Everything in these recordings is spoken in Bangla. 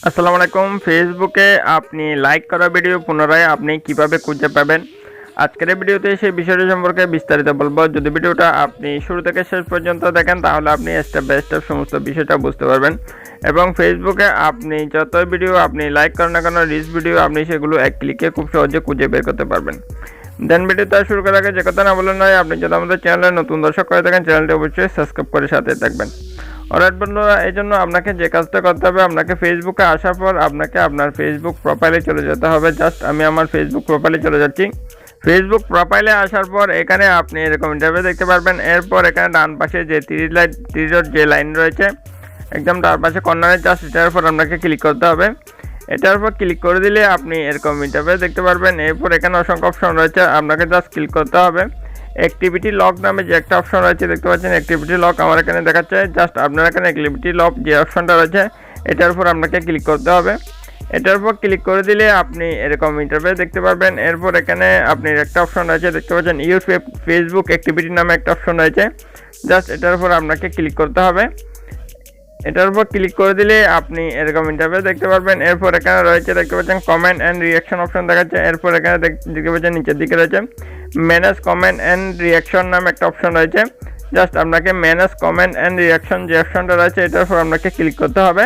আসসালামু আলাইকুম। ফেসবুকে আপনি লাইক করা ভিডিও পুনরায় আপনি কিভাবে খুঁজে পাবেন, আজকের এই ভিডিওতে সেই বিষয়টি সম্পর্কে বিস্তারিত বলবো। যদি ভিডিওটা আপনি শুরু থেকে শেষ পর্যন্ত দেখেন তাহলে আপনি স্টেপ বাই স্টেপ সমস্ত বিষয়টা বুঝতে পারবেন। এবং ফেসবুকে আপনি যত ভিডিও আপনি লাইক করেন না কেন, রিলস ভিডিও আপনি সেগুলো এক ক্লিকে খুব সহজে খুঁজে বের করতে পারবেন। দেন ভিডিওটা শুরু করার আগে যে কথা না বলে নয়, আপনি যদি আমাদের চ্যানেলে নতুন দর্শক করে থাকেন চ্যানেলটি অবশ্যই সাবস্ক্রাইব করে সাথে থাকবেন। অলরাইট বন্ধুরা, এই জন্য আপনাকে যে কাজটা করতে হবে, আপনাকে ফেসবুকে আসার পর আপনাকে আপনার ফেসবুক প্রোফাইলে চলে যেতে হবে। জাস্ট আমি আমার ফেসবুক প্রোফাইলে চলে যাচ্ছি। ফেসবুক প্রোফাইলে আসার পর এখানে আপনি এরকম ইন্টারভিউ দেখতে পারবেন। এরপর এখানে ডান পাশে যে তীরের যে লাইন রয়েছে একদম ডান পাশে কর্নারে, জাস্ট এটার উপর আপনাকে ক্লিক করতে হবে। এটার উপর ক্লিক করে দিলে আপনি এরকম ইন্টারভিউ দেখতে পারবেন। এরপর এখানে অসংখ্য অপশন রয়েছে, আপনাকে জাস্ট ক্লিক করতে হবে। অ্যাক্টিভিটি লক নামে যে একটা অপশন রয়েছে দেখতে পাচ্ছেন, অ্যাক্টিভিটি লক আমার এখানে দেখাচ্ছে। জাস্ট আপনার এখানে অ্যাক্টিভিটি লক যে অপশনটা রয়েছে এটার উপর আপনাকে ক্লিক করতে হবে। এটার উপর ক্লিক করে দিলে আপনি এরকম ইন্টারফেস দেখতে পারবেন। এরপর এখানে আপনি একটা অপশন রয়েছে দেখতে পাচ্ছেন, ইউর ফেসবুক অ্যাক্টিভিটি নামে একটা অপশন রয়েছে। জাস্ট এটার উপর আপনাকে ক্লিক করতে হবে। এটার উপর ক্লিক করে দিলে আপনি এরকম ইন্টারফেস দেখতে পারবেন। এরপর এখানে রয়েছে দেখতে পাচ্ছেন কমেন্ট অ্যান্ড রিয়াকশন অপশন দেখাচ্ছে। এরপর এখানে দেখতে পাচ্ছেন নিচের দিকে রয়েছে ম্যানেজ কমেন্ট অ্যান্ড রিয়াকশন নামে একটা অপশন রয়েছে। জাস্ট আপনাকে ম্যানেজ কমেন্ট অ্যান্ড রিয়াকশন যে অপশনটা রয়েছে এটার উপর আপনাকে ক্লিক করতে হবে।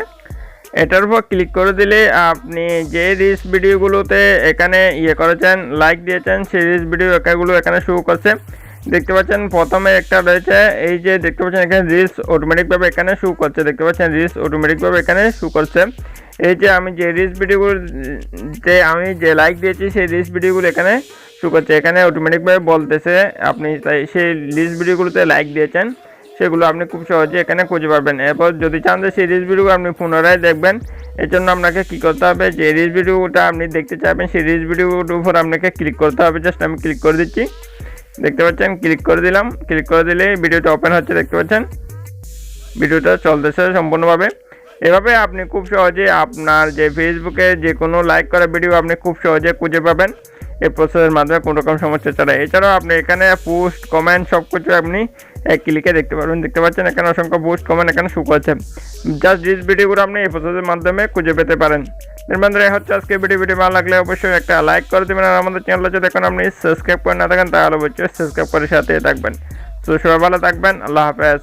এটার উপর ক্লিক করে দিলে আপনি যে রিলস ভিডিওগুলোতে এখানে করেছেন, লাইক দিয়েছেন, সেই রিলস ভিডিও একাগুলো এখানে শো করছে। দেখতে পাচ্ছেন প্রথমে একটা রয়েছে, এই যে দেখতে পাচ্ছেন এখানে রিলস অটোমেটিকভাবে এখানে শো করছে। দেখতে পাচ্ছেন রিলস অটোমেটিকভাবে এখানে শো করছে। এই যে আমি যে রিলস ভিডিওগুলোতে আমি যে লাইক দিয়েছি সেই রিলস ভিডিওগুলো এখানে শো করছে। এখানে অটোমেটিকভাবে বলতেছে আপনি তাই সেই রিলস ভিডিওগুলোতে লাইক দিয়েছেন, সেগুলো আপনি খুব সহজে এখানে খুঁজে পারবেন। এরপর যদি চান যে সেই রিলস ভিডিও আপনি পুনরায় দেখবেন, এর জন্য আপনাকে কী করতে হবে, যে রিলস ভিডিওটা আপনি দেখতে চাইবেন সেই রিলস ভিডিওর উপর আপনাকে ক্লিক করতে হবে। জাস্ট আমি ক্লিক করে দিচ্ছি। দেখতে পাচ্ছেন ক্লিক করে দিলাম। ক্লিক করে দিলে ভিডিওটা ওপেন হচ্ছে। দেখতে পাচ্ছেন ভিডিওটা চলতেছে সম্পূর্ণভাবে। এভাবে আপনি খুব সহজে আপনার যে ফেসবুকে যে কোনো লাইক করা ভিডিও আপনি খুব সহজে খুঁজে পাবেন এই প্রসেসের মাধ্যমে, কোনো রকম সমস্যা ছাড়া। এছাড়াও আপনি এখানে পোস্ট কমেন্ট সব কিছু আপনি এক ক্লিকে দেখতে পারবেন। দেখতে পাচ্ছেন এখানে অসংখ্য পোস্ট কমেন্ট এখানে শো করছে। জাস্ট দিস ভিডিওগুলো আপনি এই প্রসেসের মাধ্যমে খুঁজে পেতে পারেন। বন্ধুরা, হচ্ছে আজকে ভিডিও ভালো লাগলে অবশ্যই একটা লাইক করে দেবেন। আর আমাদের চ্যানেলে যদি এখন আপনি সাবস্ক্রাইব করে না থাকেন তাহলে অবশ্যই সাবস্ক্রাইব করে সাথে থাকবেন। তো সবাই ভালো থাকবেন। আল্লাহ হাফেজ।